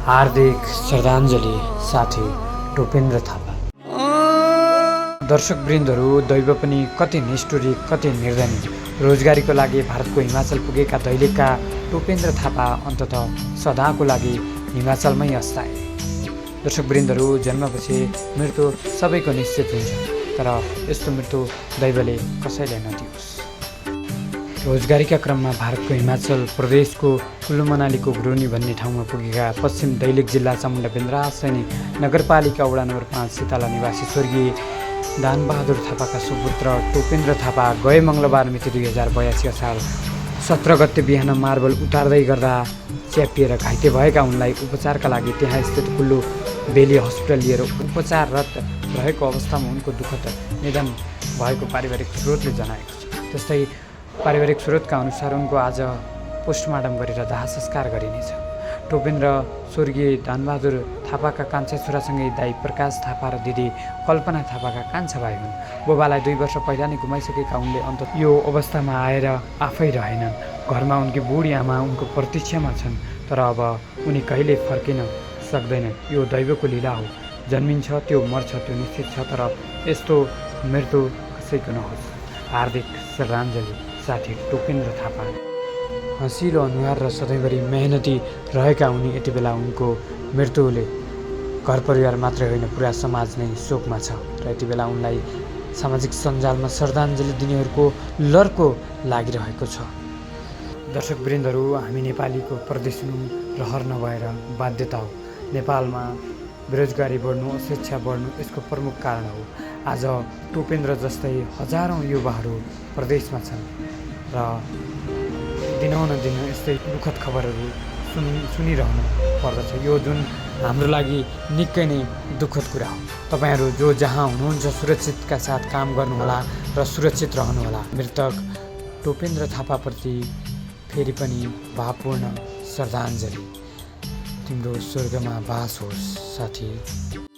हार्दिक श्रद्धाञ्जली साथी टोपेन्द्र थापा। दर्शकवृन्दहरू, दैव पनि कति निष्ठुरी, कति निर्धनी। रोजगारीको लागि भारतको हिमाचल पुगेका दैलेखका टोपेन्द्र थापा अन्ततः सदाको लागि हिमाचलमै अस्ताए। दर्शकवृन्दहरू, जन्मपछि मृत्यु सबैको निश्चित हुन्छ, तर यस्तो मृत्यु दैवले कसैलाई नदियोस्। रोजगारीका क्रममा भारतको हिमाचल प्रदेशको कुल्लु मनालीको घुरुनी भन्ने ठाउँमा पुगेका पश्चिम दैलेख जिल्ला चामुण्डा बेन्द्रा सैनिक नगरपालिका वडा नम्बर 5 सिताला निवासी स्वर्गीय दानबहादुर थापाका सुपुत्र टोपेन्द्र थापा गए मङ्गलबार मिति 2082 असार 17 गते बिहान मार्बल उतार्दै गर्दा च्यापिएर घाइते भएका उनलाई उपचारका लागि त्यहाँ स्थित कुल्लु बेली हस्पिटल लिएर उपचाररत रहेको अवस्थामा उनको दुःखद निधन भएको पारिवारिक स्रोतले जनाएको छ। त्यस्तै पारिवारिक स्रोतका अनुसार उनको आज पोस्टमार्टम गरेर दाह संस्कार गरिनेछ। टोपेन्द्र स्वर्गीय दानबहादुर थापाका कान्छा छोरासँगै दाइ प्रकाश थापा र दिदी कल्पना थापाका कान्छा भाइ हुन्। बुबालाई 2 वर्ष पहिला नै गुमाइसकेका उनले अन्त यो अवस्थामा आएर आफै रहेनन्। घरमा उनकी बुढी आमा उनको प्रतीक्षामा छन्, तर अब उनी कहिले फर्किन सक्दैनन्। यो दैवको लीला हो। जन्मिन्छ त्यो मर्छ त्यो निश्चित छ, तर यस्तो मृत्यु कसैको नहोस्। हार्दिक श्रद्धाञ्जली साथी टोपेन्द्र थापा। हँसिलो अनुहार र सधैँभरि मेहनती रहेका उनी यति बेला उनको मृत्युले घर परिवार मात्रै होइन पुरा समाज नै शोकमा छ र यति बेला उनलाई सामाजिक सञ्जालमा श्रद्धाञ्जली दिनेहरूको लर्को लागिरहेको छ। दर्शकवृन्दहरू, हामी नेपालीको प्रदेश रहर नभएर बाध्यता हो। नेपालमा बेरोजगारी बढ्नु, अशिक्षा बढ्नु यसको प्रमुख कारण हो। आज टोपेन्द्र जस्तै हजारौँ युवाहरू प्रदेशमा छन् र दिनहुन यस्तै दुःखद खबरहरू सुनिरहनु पर्दछ। यो जुन हाम्रो लागि निकै नै दुःखद कुरा हो। तपाईँहरू जो जहाँ हुनुहुन्छ सुरक्षितका साथ काम गर्नुहोला र सुरक्षित रहनुहोला। मृतक टोपेन्द्र थापाप्रति फेरि पनि भावपूर्ण श्रद्धाञ्जली। तिम्रो स्वर्गमा बास होस् साथी।